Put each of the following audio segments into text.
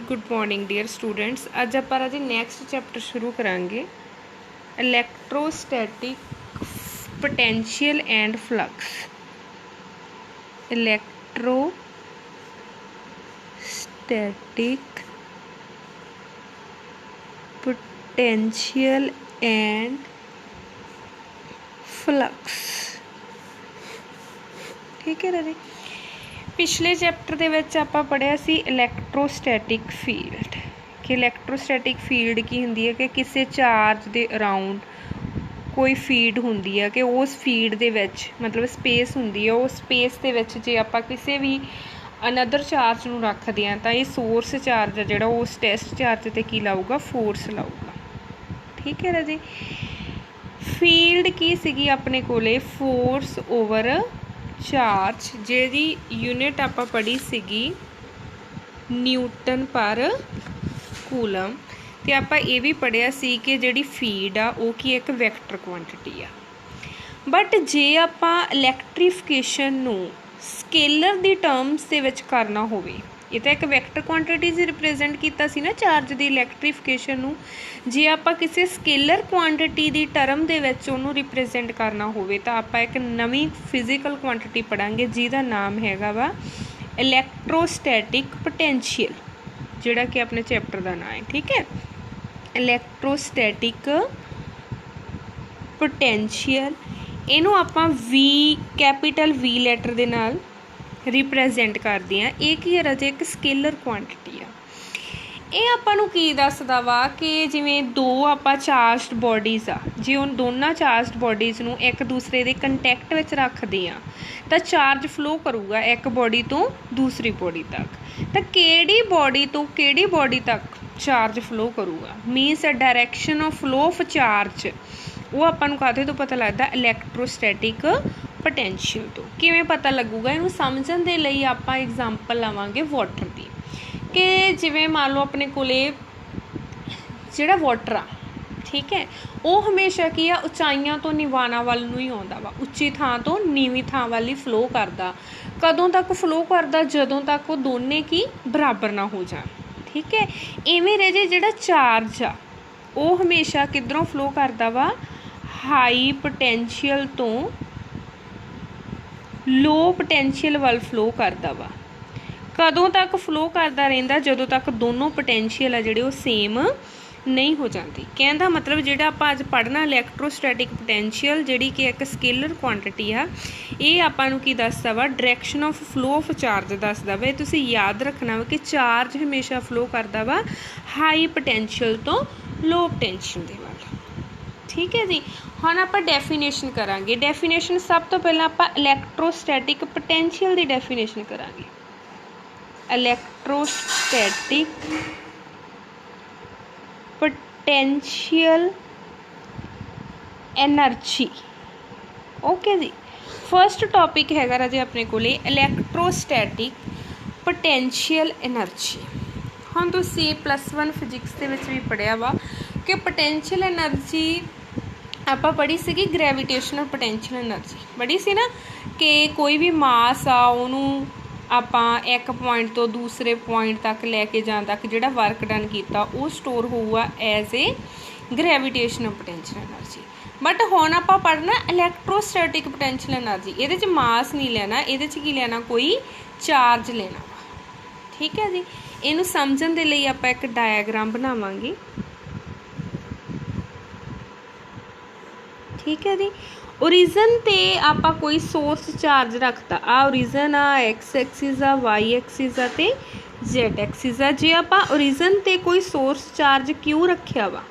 Good morning dear students. अज आप राजे नैक्सट चैप्टर शुरू करांगे electrostatic potential and flux. Electrostatic potential and flux. ठीक है राजे, पिछले चैप्टर दे विच आपां पढ़िया सी इलैक्ट्रोस्टैटिक फील्ड कि इलैक्ट्रोस्टैटिक फील्ड की हुंदी है कि किसी चार्ज दे अराउंड कोई फीड हुंदी है कि उस फीड दे विच मतलब स्पेस हुंदी है, उस स्पेस दे विच जे आपां किसी भी अनदर चार्ज नूं रखदे हां तां ये सोर्स चार्ज है जिहड़ा उस टेस्ट चार्ज ते की लाऊगा, फोर्स लाऊगा। ठीक है राजी, फील्ड की सीगी अपने कोले फोर्स ओवर चार्ज, जिहदी यूनिट आपां पढ़ी सीगी न्यूटन पर कूलम। ते आपां ये भी पढ़िया सी कि जिहड़ी फीड आ वो की एक वैक्टर क्वांटिटी आ। बट जे आपां इलैक्ट्रीफिकेशन नूं स्केलर दी टर्म्स दे विच करना होवे, ये तो एक वैक्टर क्वांटिटी से रिप्रेजेंट किया सी ना चार्ज दी इलैक्ट्रीफिकेशन नूं। जे आपां किसी स्केलर क्वांटिटी दी टर्म दे विच उहनूं रिप्रेजेंट करना होवे तां आपां एक नवीं फिजिकल क्वांटिटी पढ़ांगे जिहदा नाम हैगा वा इलैक्ट्रोस्टैटिक पोटेंशियल, जिहड़ा कि अपने चैप्टर का नाम है। ठीक है, इलैक्ट्रोस्टैटिक पोटेंशियल, इहनूं आपां वी कैपीटल वी लैटर दे नाल रिप्रैजेंट करते हैं। ये की है राजे एक स्केलर क्वांटिटी आ। ये आपां नूं की दसदा वा कि जिवें दो आपां चार्जड बॉडीज़ आ, जे उन दोनों चार्जड बॉडीज़ नूं एक दूसरे दे कंटैक्ट विच रखदे आ तां चार्ज फ्लो करूगा एक बॉडी तो दूसरी बॉडी तक। तो किहड़ी बॉडी तो किहड़ी बॉडी तक चार्ज फ्लो करूगा means direction of flow of charge, वो आपां नूं काहदे तो पता लगदा इलैक्ट्रोस्टैटिक पोटेंशियल तो। किवें पता लगूगा इहनूं समझण दे लई आपां एग्जाम्पल लवांगे वाटर दी कि जिवें मान लो अपने कोले जिहड़ा वाटर आ, ठीक है, वो हमेशा की आ उचाइयां तो निवाना वाल नूं ही आउंदा वा, उच्ची थां तो नीवीं थां वाल ही फ्लो करदा। कदों तक फ्लो करदा जदों तक वो दोने की बराबर ना हो जाण। ठीक है, इवें रहे जिहड़ा चार्ज आ वो हमेशा किधरों फ्लो करदा वा, हाई पोटेंशियल तो लो पोटेंशियल वाल फ्लो करदा वा। कदों तक फ्लो करदा रहिंदा जदों तक दोनों पोटेंशियल आ जिहड़े वो सेम नहीं हो जाती। कहने का मतलब जिहड़ा आपां अज पढ़ना इलैक्ट्रोस्टैटिक पोटेंशियल जिहड़ी कि एक स्केलर क्वांटिटी आ, ये आपां नूं की दसदा वा direction of flow of charge दसदा वा। तुसीं याद रखना वा कि चार्ज हमेशा फ्लो करदा वा हाई पोटेंशियल तो लो पोटेंशियल दे वाल। ठीक है जी, हुण आपां डेफिनेशन करांगे। डेफिनेशन सब तो पहलां आपां इलैक्ट्रोस्टैटिक पोटेंशियल दी डेफिनेशन करांगे। Electrostatic potential energy. ओके जी, फर्स्ट टॉपिक हैगा राजे अपने कोले इलैक्ट्रोस्टैटिक पोटेंशियल एनर्जी। हुण तुसीं +1 फिजिक्स दे विच भी पढ़िया वा कि पोटेंशियल एनर्जी आपां पढ़ी सीगी ग्रैविटेशनल पोटेंशियल एनर्जी पढ़ी सी ना कि कोई भी मास आ उहनूं आपां एक पॉइंट तो दूसरे पॉइंट तक लैके जाण तक जिहड़ा वर्क डन कीता वो स्टोर होऊगा as a gravitational potential energy. But हुण आपां पढ़ना इलैक्ट्रोस्टैटिक पोटेंशियल एनर्जी। इहदे च मास नहीं लेना, इहदे च की लेना कोई चार्ज लेना। ठीक है जी, इहनूं समझण दे लई आपां एक डायग्राम बनावांगे। ठीक है जी, ओरिजन ते आपां कोई सोर्स चार्ज रखता, आ ओरिजन आ, एक्स एक्सिस आ, वाई एक्सिस आ ते जेड एक्सिस आ। जे आपां ओरिजन ते कोई सोर्स चार्ज क्यू रखिया वा,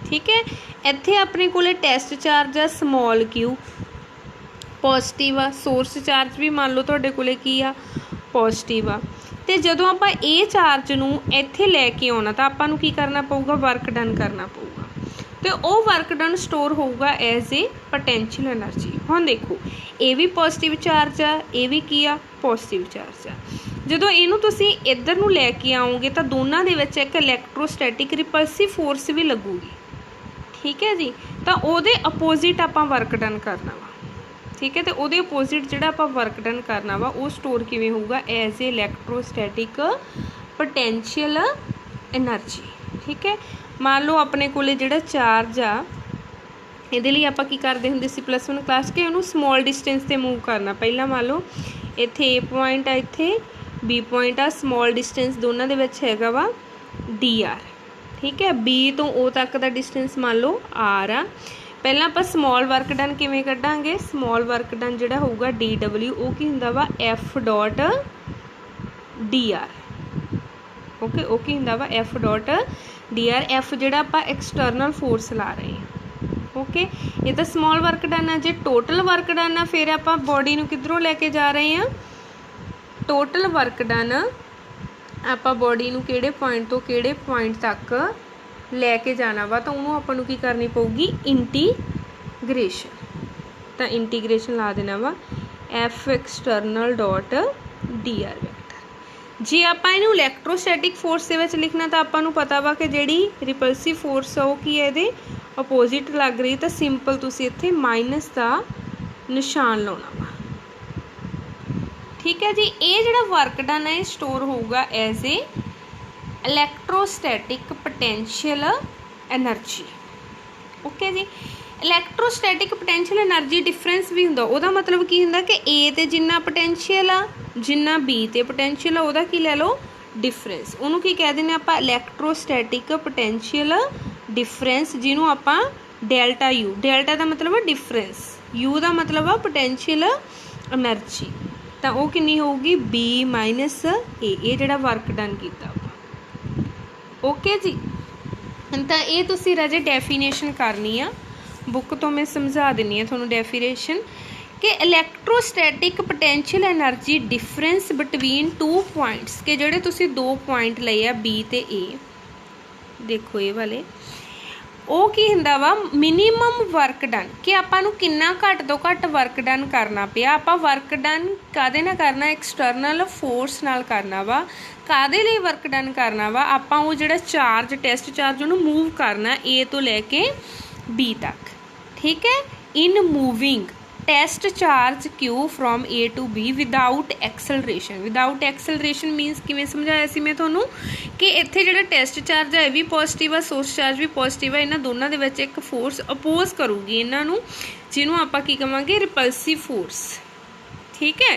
ठीक है, इत्थे अपने कोले टेस्ट चार्ज आ स्मॉल क्यू पॉजिटिव आ, सोर्स चार्ज भी मान लो तुहाडे कोले की आ पॉजिटिव आ। ते जदों आपां ये चार्ज नूं इत्थे लैके आउणा तां आपां नूं की करना पऊगा, वर्क डन करना पऊगा। तो वह वर्क डन स्टोर होगा एज ए पोटेंशियल एनर्जी। हुण देखो ये भी पॉजिटिव चार्ज आ, ये भी की आ पॉजिटिव चार्ज आ। जदों इहनूं तुसीं इधर नूं लैके आओगे तो दोनों दे विच एक इलैक्ट्रोस्टैटिक रिपल्सिव फोर्स भी लगूगी। ठीक है जी, तो उहदे अपोजिट आपां वर्क डन करना वा। ठीक है, तो उहदे अपोजिट जिहड़ा आपां वर्क डन करना वा वो स्टोर किवें होऊगा as a electrostatic potential energy. ठीक है, मान लो अपने कोले जिहड़ा चार्ज आ, ਇਹਦੇ ਲਈ ਆਪਾਂ ਕੀ ਕਰਦੇ ਹੁੰਦੇ ਸੀ +1 ਕਲਾਸ ਕਿ ਉਹਨੂੰ ਸਮੋਲ ਡਿਸਟੈਂਸ 'ਤੇ ਮੂਵ ਕਰਨਾ। ਪਹਿਲਾਂ ਮੰਨ ਲਓ ਇੱਥੇ A ਪੁਆਇੰਟ ਆ, ਇੱਥੇ B ਪੁਆਇੰਟ ਆ, ਸਮੋਲ ਡਿਸਟੈਂਸ ਦੋਨਾਂ ਦੇ ਵਿੱਚ ਹੈਗਾ ਵਾ DR। ਠੀਕ ਹੈ, B ਤੋਂ O ਤੱਕ ਦਾ ਡਿਸਟੈਂਸ ਮੰਨ ਲਓ R ਆ। ਪਹਿਲਾਂ ਆਪਾਂ ਸਮੋਲ ਵਰਕ ਡਨ ਕਿਵੇਂ ਕੱਢਾਂਗੇ? ਸਮੋਲ ਵਰਕ ਡਨ ਜਿਹੜਾ ਹੋਊਗਾ DW, ਉਹ ਕੀ ਹੁੰਦਾ ਵਾ F ਡੋਟ DR। ਓਕੇ, ਉਹ ਕੀ ਹੁੰਦਾ ਵਾ F ਡੋਟ DR। F ਜਿਹੜਾ ਆਪਾਂ ਐਕਸਟਰਨਲ ਫੋਰਸ ਲਾ ਰਹੇ ਹਾਂ। ओके, ये तो स्मॉल वर्क डन है। जो टोटल वर्क डन है फिर आप बॉडी नूं किधरों लैके जा रहे हैं? टोटल वर्क डन आप बॉडी नूं किहड़े पॉइंट तो किहड़े पॉइंट तक लैके जाना वा, तो उन्होंने आपां नूं की करनी पऊगी? इंटीग्रेशन। तो इंटीग्रेशन ला देना वा F external dot DR vector. जे आप इनू इलैक्ट्रोस्टैटिक फोर्स दे विच लिखना तो आपां नूं पता वा कि जिहड़ी रिपल्सिव फोर्स आ वो की है इहदे अपोजिट लग रही, तो सिंपल तुसीं इत्थे माइनस का निशान लाउणा वा। ठीक है जी, ये जिहड़ा वर्क डन है स्टोर होगा as a electrostatic potential energy. Okay जी, इलैक्ट्रोस्टैटिक पोटेंशियल एनर्जी डिफरेंस भी हुंदा। उहदा मतलब की हुंदा कि ए ते जिन्ना पोटेंशियल आ, जिन्ना बी ते पोटेंशियल आ, उहदा की लै लो डिफरेंस। उहनूं की कह दिंदे आपां? इलैक्ट्रोस्टैटिक पोटेंशियल डिफरेंस, जिन्हों आपां डेल्टा U। डेल्टा का मतलब डिफरेंस, U का मतलब आ पोटेंशियल एनर्जी। तो वो कितनी होगी? B minus A। ये जिहड़ा वर्क डन कीता। ओके जी, तो ये तुसीं राजे डेफिनेशन करनी आ, बुक तो मैं समझा दिनी आ तुहानूं डेफिनेशन कि electrostatic potential energy difference between two points, कि जिहड़े तुसीं दो पॉइंट लए आ B ते A, देखो ये वाले, ਉਹ ਕੀ ਹੁੰਦਾ ਵਾ? ਮਿਨੀਮਮ ਵਰਕ ਡਨ, ਕਿ ਆਪਾਂ ਨੂੰ ਕਿੰਨਾ ਘੱਟ ਤੋਂ ਘੱਟ ਵਰਕ ਡਨ ਕਰਨਾ ਪਿਆ। ਆਪਾਂ ਵਰਕ ਡਨ ਕਾਹਦੇ ਨਾਲ ਕਰਨਾ? ਐਕਸਟਰਨਲ ਫੋਰਸ ਨਾਲ ਕਰਨਾ ਵਾ। ਕਾਹਦੇ ਲਈ ਵਰਕ ਡਨ ਕਰਨਾ ਵਾ? ਆਪਾਂ ਉਹ ਜਿਹੜਾ ਚਾਰਜ, ਟੈਸਟ ਚਾਰਜ, ਉਹਨੂੰ ਮੂਵ ਕਰਨਾ A ਤੋਂ ਲੈ ਕੇ B ਤੱਕ। ਠੀਕ ਹੈ, in moving test charge Q from A to B without acceleration. Without acceleration means किवें समझाया सी मैं तुहानूं कि इत्थे जिहड़ा टेस्ट चार्ज है भी पॉजिटिव आ, सोर्स चार्ज भी पॉजिटिव है। इन्हां दोनों दे विच एक फोर्स अपोज करूगी इन्हां नूं, जिहनूं आपां की कहांगे? Repulsive force. ठीक है,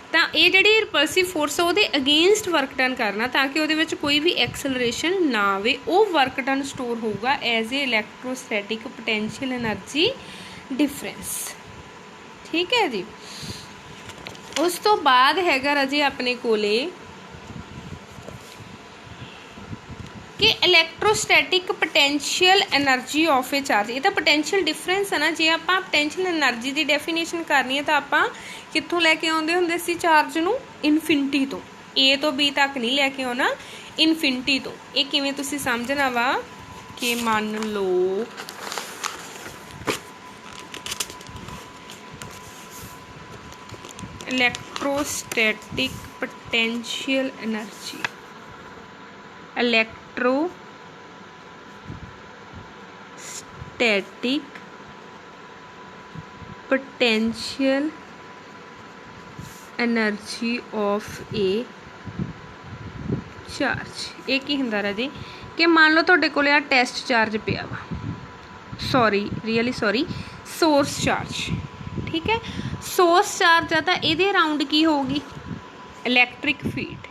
तो ये जिहड़ी रिपल्सिव फोर्स है उहदे अगेंस्ट वर्क डन करना ताकि उहदे विच कोई भी एक्सलरेशन ना आवे। वो वर्क डन स्टोर होगा as a electrostatic potential energy difference. ठीक है जी, उस तो बाद हैगा राजे अपने कोले कि electrostatic potential energy of a charge. ये तो पोटेंशियल डिफरेंस है ना। जे आप पोटेंशियल एनर्जी की डेफिनेशन करनी है तो आप कित्थों लैके आउंदे हुंदे सी चार्ज नूं? इनफिनिटी तो। A तो B तक नहीं लैके आउणा, इनफिनिटी तो। ये किवें तुसीं समझना वा कि मान लो electrostatic potential energy, electrostatic potential energy of a charge. ये की हुंदा राजे कि मान लो तुहाडे कोले आ टेस्ट चार्ज पिया वा, सोर्स चार्ज। ठीक है, सोर्स चार्ज आ तो ये अराउंड की होगी? Electric field.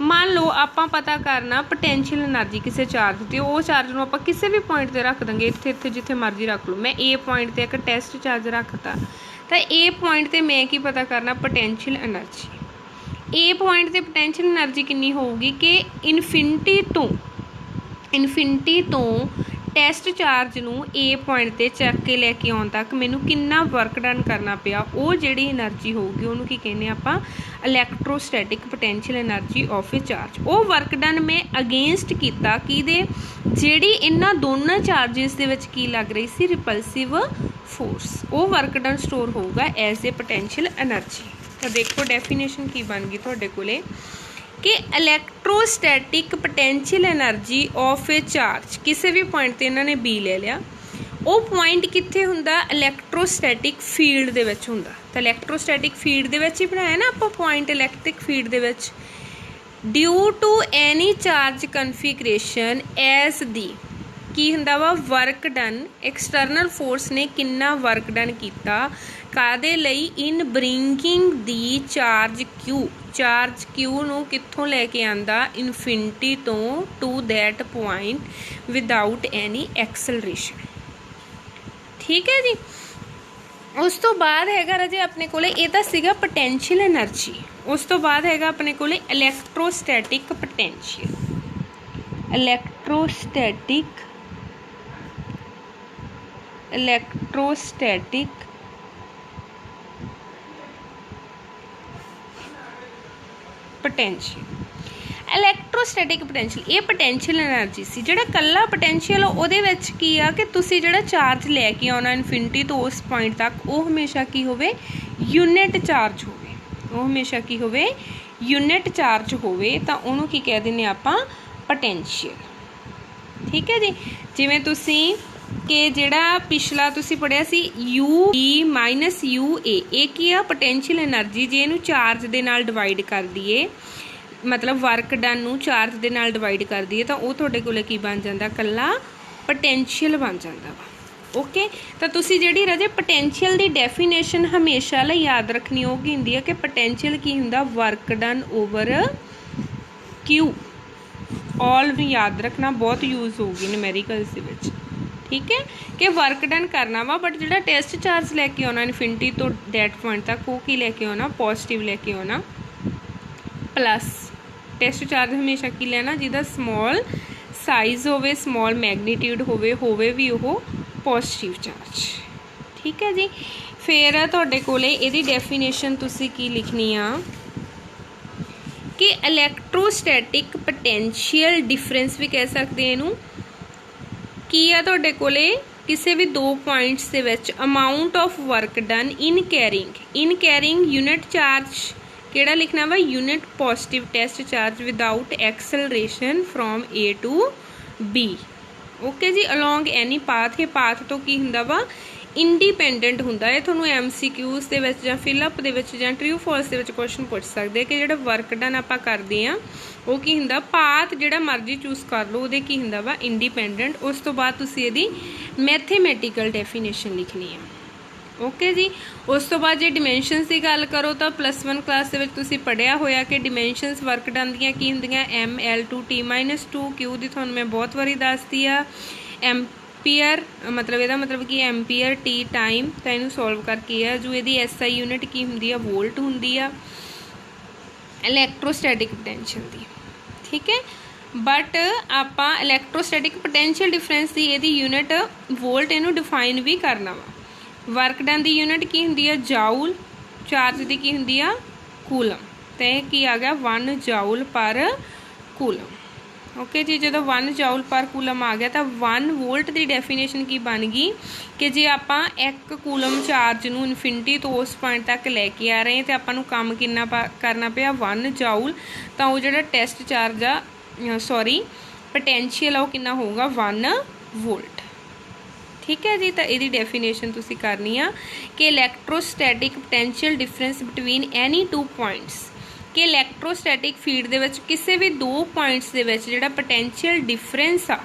मान लो आप पता करना पोटेंशियल एनर्जी किसी चार्ज से, वो चार्ज में आप किसी भी पॉइंट पर रख देंगे, इत्थे इत्थे जिथे मर्जी रख लो। मैं A पॉइंट पर एक टेस्ट चार्ज रखता, तो A पॉइंट पर मैं की पता करना? Potential energy. A पॉइंट पर पोटेंशियल एनर्जी कितनी होगी कि इनफिनिटी तो टेस्ट चार्ज नूं A पॉइंट ते चक के लैके आउण तक मैनूं कितना वर्क डन करना पिया, वो जिहड़ी एनर्जी होगी उहनूं की कहने आपां? Electrostatic potential energy of a charge. वो वर्क डन मैं अगेंस्ट कीता किहदे? जिहड़ी इन्हां दोनों चार्जिस दे विच की लग रही सी? Repulsive force. वो वर्क डन स्टोर होगा एज ए पोटेंशियल एनर्जी। तो देखो डेफिनेशन की बन गई तुहाडे कोले कि electrostatic potential energy of a charge, किसी भी पॉइंट ते इन्होंने B ले लिया, वो पॉइंट कित्थे हुंदा? इलैक्ट्रोस्टैटिक फील्ड दे विच हुंदा। तो इलैक्ट्रोस्टैटिक फील्ड दे विच ही बनाया ना आपां पॉइंट, इलैक्ट्रिक फील्ड दे विच। Due to any charge configuration एज दी की हुंदा वा वर्क डन एक्सटर्नल फोर्स ने किन्ना वर्क डन किया कादे लई in bringing the charge Q नू कित्थों लैके आंदा इनफिनिटी तो to that point without any acceleration. ठीक है जी। उस तो बाद हैगा राजे अपने कोले ये तो सीगा पोटेंशियल एनर्जी। उस तो बाद हैगा अपने कोले इलैक्ट्रोस्टैटिक पोटेंशियल। इलैक्ट्रोस्टैटिक पोटेंशियल। इलैक्ट्रोस्टैटिक पोटेंशियल ये पोटेंशियल एनर्जी सी जिहड़ा कल्ला पोटेंशियल ਉਹਦੇ ਵਿੱਚ ਕੀ ਆ कि ਤੁਸੀਂ ਜਿਹੜਾ ਚਾਰਜ ਲੈ ਕੇ ਆਉਣਾ ਇਨਫਿਨਿਟੀ ਤੋਂ ਉਸ ਪੁਆਇੰਟ ਤੱਕ ਉਹ ਹਮੇਸ਼ਾ ਕੀ ਹੋਵੇ ਯੂਨਿਟ ਚਾਰਜ ਹੋਵੇ। ਉਹ ਹਮੇਸ਼ਾ ਕੀ ਹੋਵੇ ਯੂਨਿਟ ਚਾਰਜ ਹੋਵੇ ਤਾਂ ਉਹਨੂੰ ਕੀ ਕਹਿ ਦਿੰਦੇ ਆਪਾਂ पोटेंशियल। ठीक है जी। जिवें तुसी कि जिहड़ा पिछला तुसी पढ़िया सी you E minus U A की आ पोटेंशियल एनर्जी जे इहनूं चार्ज दे नाल डिवाइड कर दईए मतलब वर्क डन नूं चार्ज दे नाल डिवाइड कर दईए तो वो तुहाडे कोले की बन जांदा कल्ला पोटेंशियल बन जांदा वा। ओके तो तुसी जिहड़ी राजे पोटेंशियल दी डेफिनेशन हमेशा लई याद रखनी होगी हुंदी है कि पोटेंशियल की हुंदा work done over Q. All याद रखना बहुत यूज़ होगी न्यूमेरिकल्स दे विच। ठीक है कि वर्क डन करना वा बट जिहड़ा टेस्ट चार्ज लैके आना इनफिनिटी तो दैट पॉइंट तक वो की लैके आना पॉजिटिव लैके आना प्लस टेस्ट चार्ज हमेशा की लेना जिहदा स्मॉल साइज़ होवे स्मॉल मैगनीट्यूड होवे भी वो पॉजिटिव चार्ज। ठीक है जी। फिर तुहाडे कोले इहदी डेफिनेशन तुसी की लिखनी आ कि इलैक्ट्रोस्टैटिक पोटेंशियल डिफरेंस भी कह सकते हैं इनू की आ तुहाडे कोले किसी भी दो पॉइंट्स दे विच amount of work done in carrying unit charge केड़ा लिखना वा unit positive test charge without acceleration from A to B. Okay जी। अलोंग एनी पाथ ये पाथ तो की हुंदा वा इंडिपेंडेंट हुंदा है। तुहानूं MCQs दे विच जां फिलअप दे विच जां true false they which question पुछ सकदे कि जिहड़ा वर्क डन आपां करदे आ वो की हुंदा पाथ जिहड़ा मर्जी चूज कर लो उहदे की हुंदा वा इंडिपेंडेंट। उस तो बाद तुसीं इहदी मैथेमैटिकल डेफिनेशन लिखनी है। ओके जी। उस तो बाद जे डिमेंशनस की गल करो तो +1 क्लास दे विच तुसीं पढ़िया होया कि डिमेंशनस वर्क डन दियां की हुंदियां ML2 T-2 Q दी तुहानूं मैं बहुत वारी दसदी आ। एम्पीयर मतलब ਇਹਦਾ मतलब कि एम्पीयर टी टाइम तो इनू सॉल्व करके है जो ਇਹਦੀ SI यूनिट की हुंदी है वोल्ट हुंदी है इलैक्ट्रोस्टैटिक पोटेंशियल दी। ठीक है बट आपां इलैक्ट्रोस्टैटिक पोटेंशियल डिफरेंस की ਇਹਦੀ यूनिट वोल्ट इनू डिफाइन भी करना वा। वर्क डन की यूनिट की हुंदी है जाउल चार्ज की हुंदी है कूलम तो यह की आ गया 1 जाउल पर कूलम। ओके जी। जो 1 जाउल पर कूलम आ गया तो 1 वोल्ट की डेफिनेशन की बन गई कि जे आपां 1 कूलम चार्ज नूं इनफिनिटी तो उस पॉइंट तक लैके आ रहे हैं तो आपां नूं काम कितना करना पिया 1 जाउल तो वो जो टेस्ट चार्ज आ सॉरी पोटेंशियल वो कितना होगा 1 वोल्ट। ठीक है जी। तो यदी डेफिनेशन तुसी करनी आ कि electrostatic potential difference between any two points कि इलैक्ट्रोस्टैटिक फील्ड दे विच किसी भी दो पॉइंट्स दे विच जिहड़ा पोटेंशियल डिफरेंस आ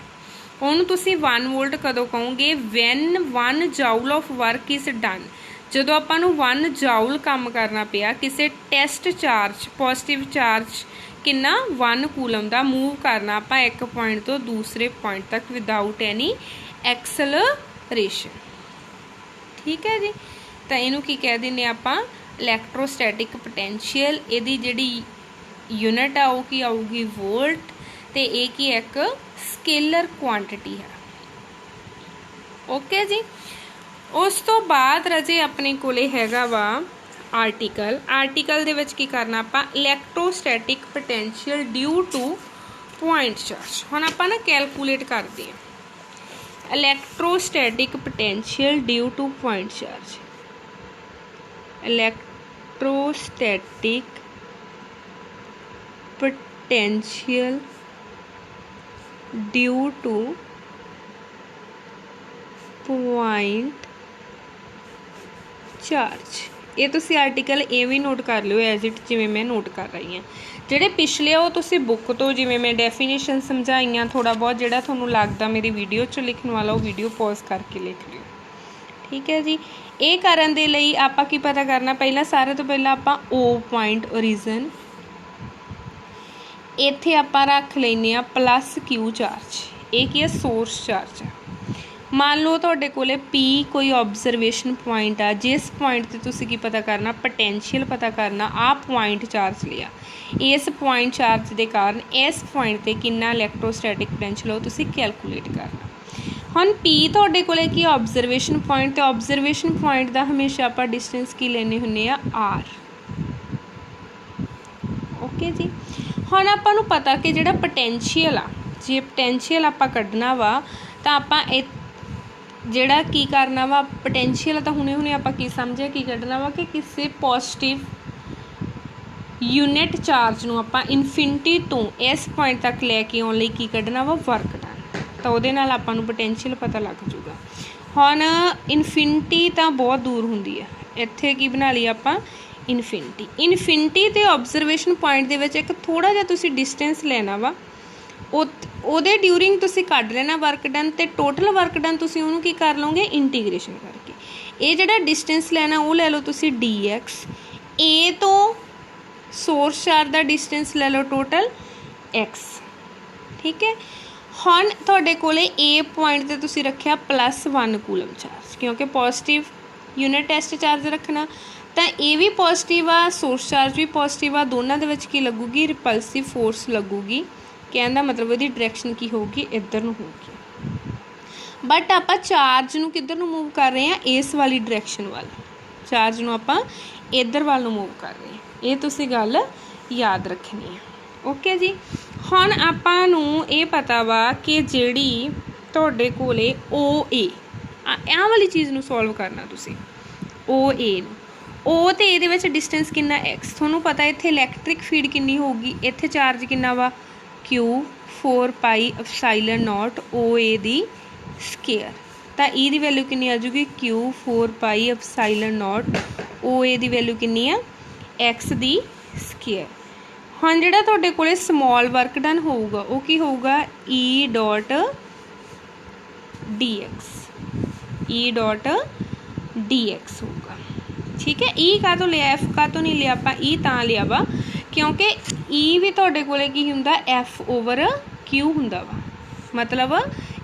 उहनूं तुसीं 1 वोल्ट कदों कहोगे when 1 joule of work is done जदों आपां नूं 1 जाउल काम करना पिया किसी टेस्ट चार्ज पॉजिटिव चार्ज किन्ना 1 कूलम दा मूव करना आपां एक पॉइंट तो दूसरे पॉइंट तक विदाउट एनी एक्सलरेशन। ठीक है जी। तो इनू की कह दिंदे आपां इलैक्ट्रोस्टैटिक पोटेंशियल इहदी जिहड़ी यूनिट आ वो की आऊगी वोल्ट ते ये की एक स्केलर क्वांटिटी है। ओके जी। उस तो बाद राजे अपने कोले हैगा वा आर्टिकल दे विच की करना आपां electrostatic potential due to point charge हुण आपां ना कैलकुलेट करदे हां electrostatic potential due to point charge electrostatic potential due to point charge ये तुसी आर्टिकल ये भी नोट कर लियो एज इट जिवें मैं नोट कर रही हाँ। ਜਿਹੜੇ पिछले वो तुसी बुक तो जिवें मैं डेफिनेशन समझाई थोड़ा बहुत जिहड़ा तुहानूं लगदा मेरी वीडियो च लिखण वाला वो वीडियो पॉज करके लिख लियो। ठीक है जी। ये करन दे लई आपां की पता करना, पहला सारे तो पहला आपां ओ पॉइंट ओरिजिन इत्थे आपां रख लैने आ प्लस क्यू चार्ज। ये की है सोर्स चार्ज है। मान लो तुहाडे कोले पी कोई ऑबजरवेशन पॉइंट आ, जिस पॉइंट ते तुसीं की पता करना पोटेंशियल पता करना, आ पॉइंट चार्ज लिया, इस पॉइंट चार्ज के कारण इस पॉइंट ते कितना इलैक्ट्रोस्टैटिक पोटेंशियल हो तुसीं कैलकुलेट करना। हुण पी तुहाडे कोले की ऑबजरवेशन पॉइंट, तो ऑबजरवेशन पॉइंट का हमेशा आपां डिस्टेंस की लैने हुन्ने आ आर। ओके जी। हुण आपां नूं पता कि जिहड़ा पोटेंशियल आ, जे पोटेंशियल आपां कढना वा तां आपां ਜਿਹੜਾ की करना वा पोटेंशियल तो हुणे हुणे आपां की समझिया की कढ़ना वा कि किसी पॉजिटिव यूनिट चार्ज नूं आपां इनफिनिटी तो इस पॉइंट तक लैके आउण लई की कढ़ना वा वर्क डन, तो उहदे नाल आपां नूं पोटेंशियल पता लग जूगा। हुण इनफिनिटी तो बहुत दूर हुंदी है, इत्थे की बना लई आपां इनफिनिटी ते ऑबजरवेशन पॉइंट दे विच एक थोड़ा जिहा तुसीं डिस्टेंस लेना वा, ਉਹਦੇ ਡਿਊਰਿੰਗ ਤੁਸੀਂ ਕੱਢ ਲੈਣਾ वर्क डन, तो टोटल वर्क डन ਤੁਸੀਂ ਉਹਨੂੰ ਕੀ ਕਰ ਲਓਗੇ ਇੰਟੀਗ੍ਰੇਸ਼ਨ ਕਰਕੇ। ਇਹ ਜਿਹੜਾ डिस्टेंस ਲੈਣਾ ਉਹ ਲੈ ਲਓ ਤੁਸੀਂ dx, ए तो सोर्स चार्ज ਦਾ डिस्टेंस ਲੈ ਲਓ टोटल x। ठीक है। ਹੁਣ ਤੁਹਾਡੇ ਕੋਲੇ ए पॉइंट ਤੇ ਤੁਸੀਂ ਰੱਖਿਆ +1 ਕੂਲਮ ਚਾਰਜ, क्योंकि पॉजिटिव यूनिट टेस्ट चार्ज रखना, तो ये भी पॉजिटिव आ, सोर्स चार्ज भी पॉजिटिव आ, दोनों के विच की लगूगी रिपल्सिव फोर्स लगूगी। कहने का मतलब इसकी डायरैक्शन की होगी इधर नूं होगी, बट आपां चार्ज नूं किधर नूं मूव कर रहे हैं इस वाली डायरैक्शन वाल, चार्ज नूं आपां इधर वाल नूं मूव कर रहे हैं, ये तुसीं गल याद रखनी है। ओके जी। हुण आपां नूं ये पता वा कि जिहड़ी तुहाडे कोले ओ ए आह वाली चीज़ नूं सॉल्व करना तुसीं ओ ए नूं, ओ ते इहदे विच डिस्टेंस कितना एक्स, तुहानूं पता इत्थे इलैक्ट्रिक फील्ड किन्नी होगी, इत्थे चार्ज कितना वा q 4 pi epsilon naught O A दी स्केयर, तो ई दी वैल्यू कितनी आ जाऊगी q 4 pi epsilon naught O A दी वैल्यू कितनी आ एक्स दी स्केयर। हुण जिहड़ा तुहाडे कोले स्मॉल वर्क डन होऊगा वो की होऊगा E dot d x, E dot d x होगा। ठीक है। ई का तो लिया एफ का तो नहीं लिया, आपां ई तां लिया वा क्योंकि ई भी तुहाडे कोले की हुंदा एफ ओवर क्यू हुंदा वा, मतलब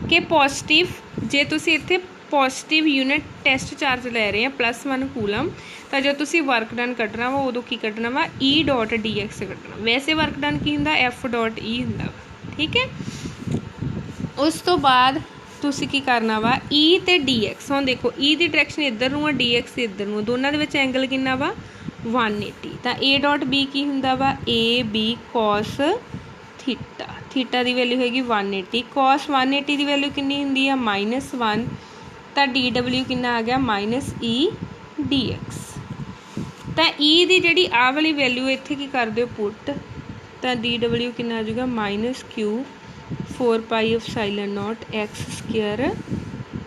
कि पॉजिटिव जे तुसीं इत्थे पॉजिटिव यूनिट टेस्ट चार्ज लै रहे हैं +1 कूलम, तो जो तुसीं वर्क डन कढ़ना वा उदों की कढ़ना वा ई डॉट डी एक्स कढ़ना। वैसे वर्क डन की हुंदा एफ डॉट ई हुंदा वा। ठीक है। उस तो बाद तुसीं की करना वा ई ते डी एक्स, हुण देखो ई दी डायरैक्शन इधर नूं आ, डी एक्स इधर नूं, दोनों दे विच एंगल कितना वा 180, तो ए डॉट बी की हुंदा वा A B cos theta, theta की वैल्यू हैगी 180, कॉस 180 की वैल्यू कितनी हुंदी है -1, तो डी डबल्यू कितना आ गया -e डी एक्स। तो ई दी जिहड़ी आ वाली वैल्यू इत्थे की कर दिओ पुट, तो डी डबल्यू कितना आ जाऊगा -q 4 pi epsilon naught x square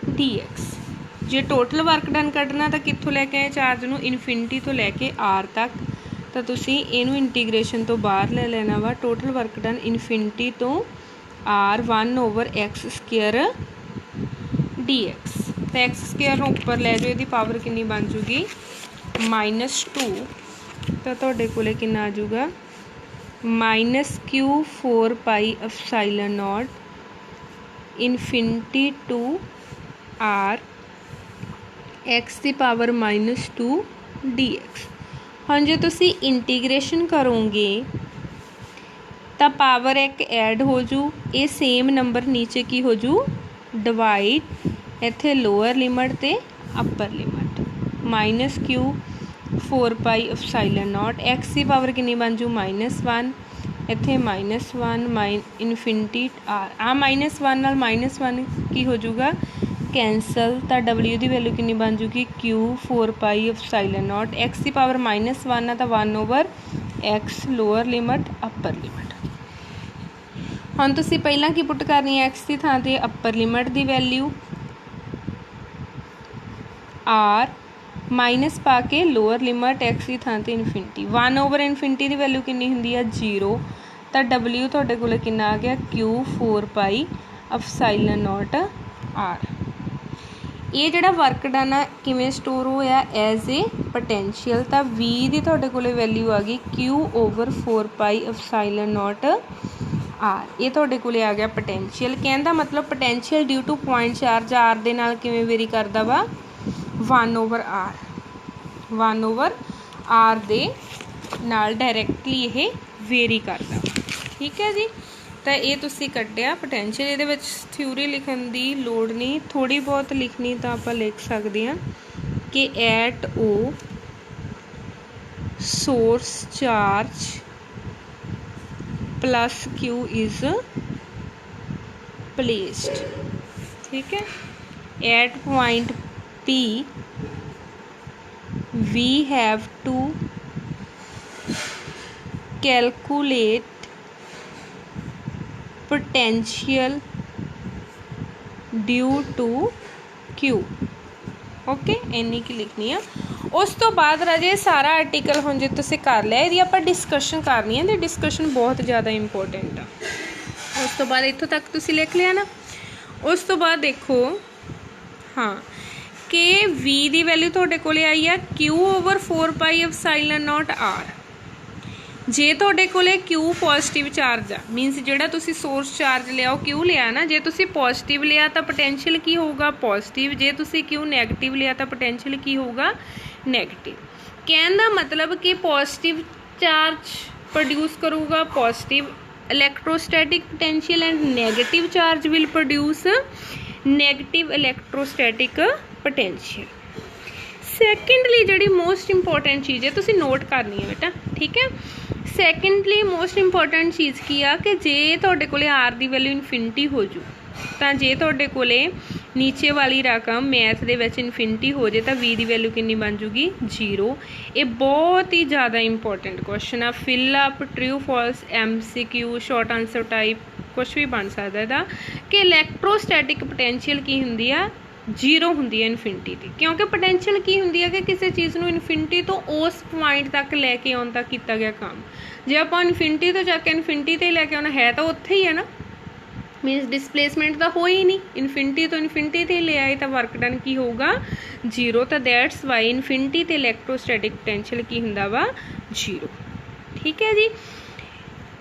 D x. जे टोटल वर्क डन कढ़ना तो कित्थों लैके आए चार्ज नूं इनफिनिटी तो लैके आर तक, तो तुसीं इहनूं इंटीग्रेशन तो बाहर ले लेना वा, टोटल वर्क डन इनफिनिटी तो R 1 over X square D X, तो एक्स स्क्वायर उपर लै जाओ, इसकी पावर कितनी बन जूगी -2, तो तुहाडे कोले कितना आ जाऊगा -q 4 pi epsilon naught infinity to R X की पावर -2 डी एक्स। हाँ जो तुसी इंटीग्रेशन करोगे तो पावर एक ऐड हो जू, ये सेम नंबर नीचे की हो जू डिवाइड, इत्थे लोअर लिमिट ते upper limit, -q 4 pi epsilon naught x की पावर कितनी बन जू -1, इत्थे -1 इनफिनिटी आर, आ -1 नाल -1 की हो जूगा कैंसल, तो डबल्यू की वैल्यू कितनी बन जूगी q 4 pi epsilon naught x की पावर -1 है तो 1 over x lower limit upper limit. हुण तुसीं पहलां की पुट करनी है एक्स की थां ते अपर लिमिट की वैल्यू आर माइनस पा के लोअर लिमिट एक्स की थां ते इनफिनिटी 1/इनफिनिटी की वैल्यू कितनी हुंदी है 0 तो डबल्यू तुहाडे कोल कितना आ गया क्यू 4 एप्सिलॉन नॉट आर। ये जिहड़ा वर्क डन आ किवें स्टोर होया एज ए पोटेंशियल तो वी की तुहाडे कोल वैल्यू आ गई Q/4 एप्सिलॉन नॉट आर। ये तुहाडे कोल आ गया पोटेंशियल। कहने का मतलब potential due to point charge R दे नाल किवें वेरी करदा वा 1/r दे नाल डायरैक्टली ये वेरी करदा। ठीक है जी, तो ये तुसी कड्ढिया पोटेंशियल। ये थ्योरी लिखण की लोड़ नहीं, थोड़ी बहुत लिखनी तो आप लिख सकते हैं कि at O source charge plus Q is placed. ठीक है, at point P we have to calculate potential due to Q। Okay, इन्नी की लिखनी है। उस तो बाद राजे सारा आर्टिकल हम जो तुसीं कर लिया, यदि आप डिस्कशन करनी है तो डिस्कशन बहुत ज़्यादा इंपोर्टेंट है। उस तो बाद इत्थों तक तुसीं लिख लिया ना। उस तो बाद देखो हाँ कि V की वैल्यू तुहाडे कोले आई है Q/4 एप्सिलॉन नॉट आर। जे तुहाडे कोले Q पॉजिटिव चार्ज आ, मीनस जिहड़ा तुसीं सोर्स चार्ज लिया Q लिया ना, जे तुसीं पॉजिटिव लिया तो पोटेंशियल की होगा पॉजिटिव, जे तुसीं Q नैगेटिव लिया तो पोटेंशियल की होगा नैगेटिव। कहने का मतलब कि पॉजिटिव चार्ज प्रोड्यूस करूगा positive electrostatic potential and negative charge will produce negative electrostatic potential. Secondly जिहड़ी मोस्ट इंपोर्टेंट चीज़ है तुसीं नोट करनी है बेटा। ठीक है, सैकेंडली मोस्ट इंपोर्टेंट चीज़ की आ कि जे तुहाडे कोले आर की वैल्यू इनफिनिटी हो जू, तो जे तुहाडे कोले नीचे वाली रकम मैथ दे विच इनफिनिटी हो जाए तो वी की वैल्यू कितनी बन जूगी 0। ये बहुत ही ज़्यादा इंपोर्टेंट क्वेश्चन आ। Fill up true false MCQ short answer type कुछ भी बन सकता है कि इलैक्ट्रोस्टैटिक पोटेंशियल की हुंदी आ 0 हुंदी है इनफिनिटी की, क्योंकि पोटेंशियल की हुंदी है कि किसी चीज़ को इनफिनिटी तो उस पॉइंट तक लैके आउण तक किया गया काम। जे आप इनफिनिटी तो जाके इनफिनिटी ते लैके आना है तो उत्थे ही है ना, मीनस डिसप्लेसमेंट तो हो ही नहीं। इनफिनिटी तो इनफिनिटी ते ले आए तो वर्क डन की होगा 0। तो दैट्स वाई इनफिनिटी ते इलैक्ट्रोस्टैटिक पोटेंशियल की हुंदा वा 0। ठीक है जी,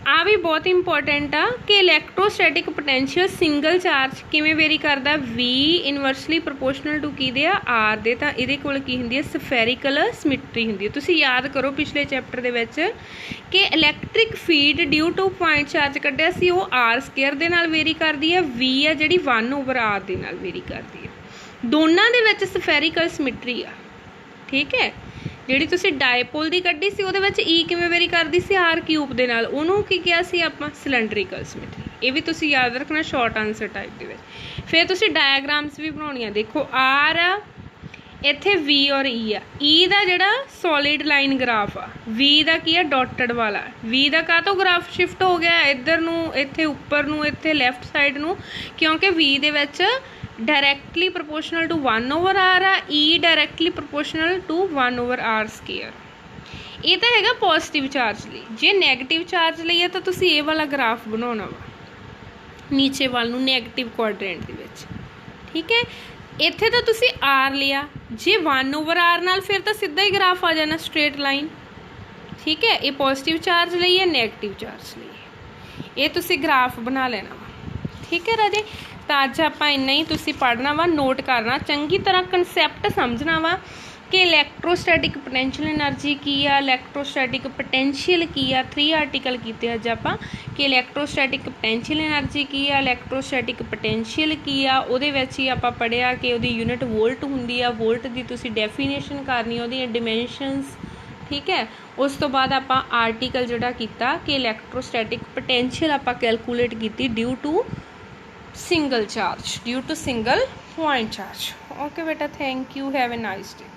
आ भी बहुत इंपॉर्टेंट आ कि इलैक्ट्रोस्टैटिक पोटेंशियल सिंगल चार्ज किवें वेरी करदा V इनवर्सली प्रोपोर्शनल टू की दे आर दे, तां इहदे कोल की हुंदी है स्फेरिकल सिमिट्री हुंदी है। तुसीं याद करो पिछले चैप्टर दे विच कि electric field due to point charge कड्ढिया सी वो R² दे नाल वेरी करदी है, V है जिहड़ी 1/r दे नाल वेरी करदी है। दोनां दे विच स्फेरिकल सिमिट्री आ। ठीक है, जिहड़ी तुसीं डायपोल दी कड्ढी सी उहदे विच E किवें वेरी करदी सी R³ दे नाल, उहनूं की किहा सी आपां सिलेंड्रिकल सिमिट्री। ये भी तुसीं याद रखना शॉर्ट आंसर टाइप दे विच। फिर तुसीं डायग्राम्स भी बनाउणीआं। देखो R आ, इत्थे V और E आ। E दा जिहड़ा सॉलिड लाइन ग्राफ आ, V दा की आ डॉटेड वाला। V दा काहतों ग्राफ शिफ्ट हो गया इधर नूं, इत्थे उपर नूं, इत्थे लैफ्ट साइड नूं, क्योंकि V दे विच डायरैक्टली प्रोपोर्शनल टू 1/r आ, E directly proportional to 1/r²। ये तो हैगा पॉजिटिव चार्ज लिए। जे नैगेटिव चार्ज लिए तो तुसीं ये वाला ग्राफ बनाउणा वा नीचे वाल नूं नैगेटिव क्वाड्रेंट दे विच। ठीक है, इत्थे तो तुसीं R लिया, जे 1/r नाल फिर तो सीधा ही ग्राफ आ जाना स्ट्रेट लाइन। ठीक है, ये पॉजिटिव चार्ज लिए नैगेटिव चार्ज लिए, ये तुसीं ग्राफ बना लेना वा। ठीक है राजे, तो अज आपां इन्ना ही तुसीं पढ़ना वा, नोट करना, चंगी तरह कंसैप्ट समझना वा कि इलैक्ट्रोस्टैटिक पोटेंशियल एनर्जी की आ, इलैक्ट्रोस्टैटिक पोटेंशियल की आ। 3 आर्टिकल कीते अज आपां कि इलैक्ट्रोस्टैटिक पोटेंशियल एनर्जी की आ, इलैक्ट्रोस्टैटिक पोटेंशियल की आ। उहदे विच ही आपां पढ़िया कि उहदी यूनिट वोल्ट हुंदी आ, वोल्ट दी तुसीं डेफिनेशन करनी, उहदी डिमेंशनस। ठीक है, उस तो बाद आपां आर्टिकल जिहड़ा कीता कि इलैक्ट्रोस्टैटिक पोटेंशियल आपां कैलकुलेट कीती due to single charge, due to single point charge. Okay beta, thank you, have a nice day.